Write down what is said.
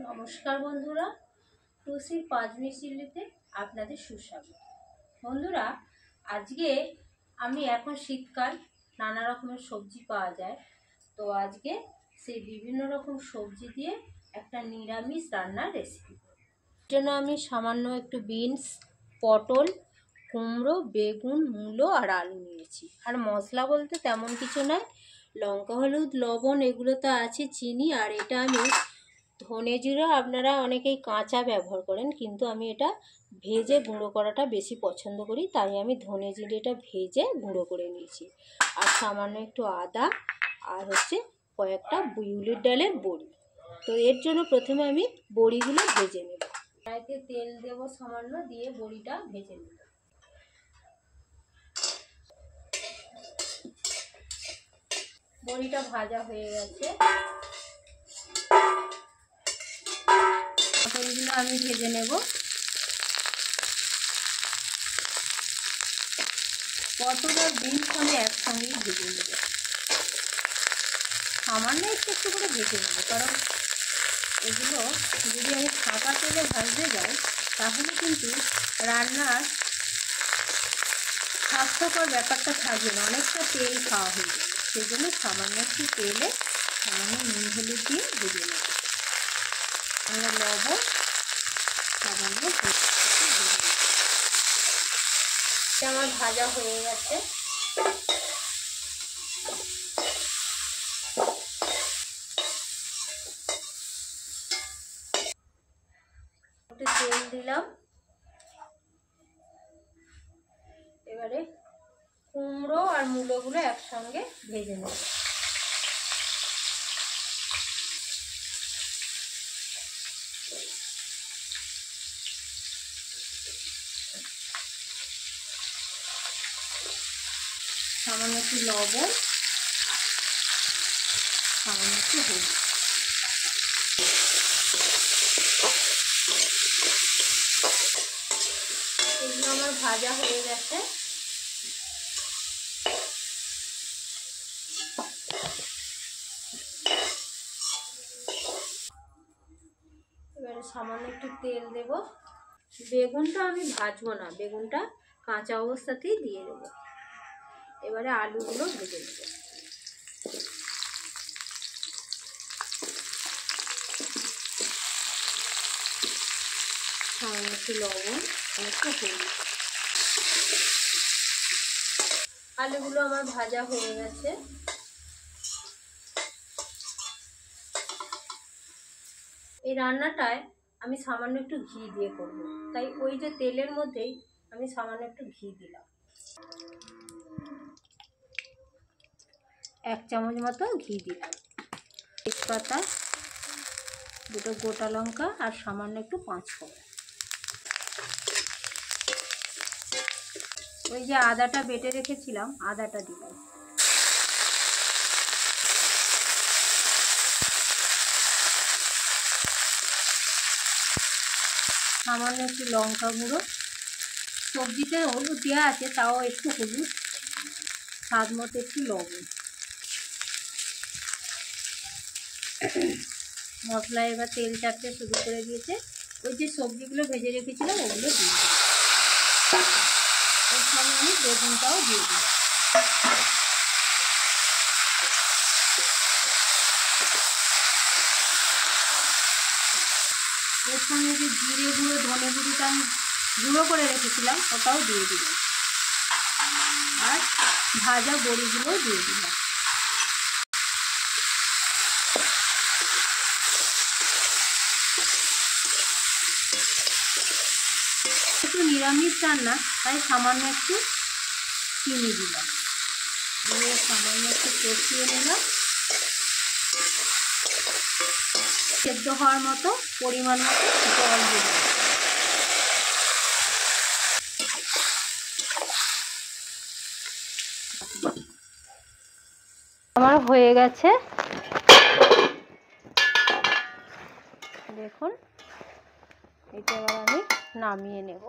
নমস্কার বন্ধুরা, টুসির পাঁচমিশিলিতে আপনাদের সুস্বাগত। বন্ধুরা, আজকে আমি এখন শীতকাল, নানা রকমের সবজি পাওয়া যায়, তো আজকে সেই বিভিন্ন রকম সবজি দিয়ে একটা নিরামিষ রান্নার রেসিপি। এর জন্য আমি সামান্য একটু বিনস, পটল, কুমড়ো, বেগুন, মূলো আর আলু নিয়েছি। আর মশলা বলতে তেমন কিছু নয়, লঙ্কা, হলুদ, লবণ এগুলো তো আছে, চিনি, আর এটা আমি ধনে জিরা আপনারা অনেকেই কাঁচা ব্যবহার করেন, কিন্তু আমি এটা ভেজে গুঁড়ো করাটা বেশি পছন্দ করি, তাই আমি ধনে জিরেটা ভেজে গুঁড়ো করে নিয়েছি। আর সামান্য একটু আদা আর কয়েকটা বিউলির ডালের বড়ি। তো এর জন্য প্রথমে আমি বড়িগুলো ভেজে নেব। কড়াইতে তেল দেব সামান্য, দিয়ে বড়িটা ভেজে নেব। বড়িটা ভাজা হয়ে গেছে, পটলগুলো আমি ভেজে নেব। পটল আর বিনস আমি একসঙ্গেই ভেজে নেব, সামান্য একটু একটু করে ভেজে নেব, কারণ এগুলো যদি আমি ফাঁকা তেলে ভাজতে যাই তাহলে কিন্তু রান্নার স্বাস্থ্যকর ব্যাপারটা থাকবে না, অনেকটা তেল খাওয়া হয়ে যাবে। সেই জন্য সামান্য একটু তেলে সামান্য নুন হলুদ দিয়ে ভেজে নেব। আমরা লবণ সামান্য আমার ভাজা হয়ে গেছে। একটু তেল দিলাম, এবারে কুমড়ো আর মূলোগুলো একসঙ্গে ভেজে নেব। সামান্য একটু লবণ, সামান্য একটু হলুদ। এগুলো আমার ভাজা হয়ে গেছে। এবারে সামান্য একটু তেল দেব। বেগুনটা আমি ভাজবো না, বেগুনটা কাঁচা অবস্থাতেই দিয়ে দেব। এবারে আলুগুলো ভেজে নেব। সামান্য একটু লবণ, একটু হলুদ। আলুগুলো আমার ভাজা হয়ে গেছে। এই রান্নাটায় আমি সামান্য একটু ঘি দিয়ে করব, তাই ওই যে তেলের মধ্যেই আমি সামান্য একটু ঘি দিলাম। 1 চামচ মতো ঘি দিলাম। তেজপাতা, দুটো গোটা লঙ্কা আর সামান্য একটু 5 ফোড়ন। ওই যে আদাটা বেটে রেখেছিলাম, আদাটা দিলাম। সামান্য একটু লঙ্কা গুঁড়ো, সবজিতে হলুদ দেওয়া আছে, তাও একটু হলুদ, স্বাদ মতো একটু লবণ। মশলা এবার তেল চাপতে শুরু করে দিয়েছে। ওই যে সবজিগুলো ভেজে রেখেছিলাম ওগুলো দিয়ে দিই। এর সঙ্গে আমি বেগুনটাও দিয়ে দিই। এর সঙ্গে যে জিরে গুঁড়ো, ধনে গুঁড়োটা আমি গুঁড়ো করে রেখেছিলাম ওটাও দিয়ে দিলাম, আর ভাজা বড়িগুলোও দিয়ে দিলাম। একটু নিরামিষ রান্না, তাই সামান্য একটু চিনি দিলাম, দিয়ে সামান্য একটু কষিয়ে নিলাম। সেদ্ধ হওয়ার মতো পরিমাণ মতো জল দিলাম। আমার হয়ে গেছে, দেখুন। এটা এবার আমি নামিয়ে নেব।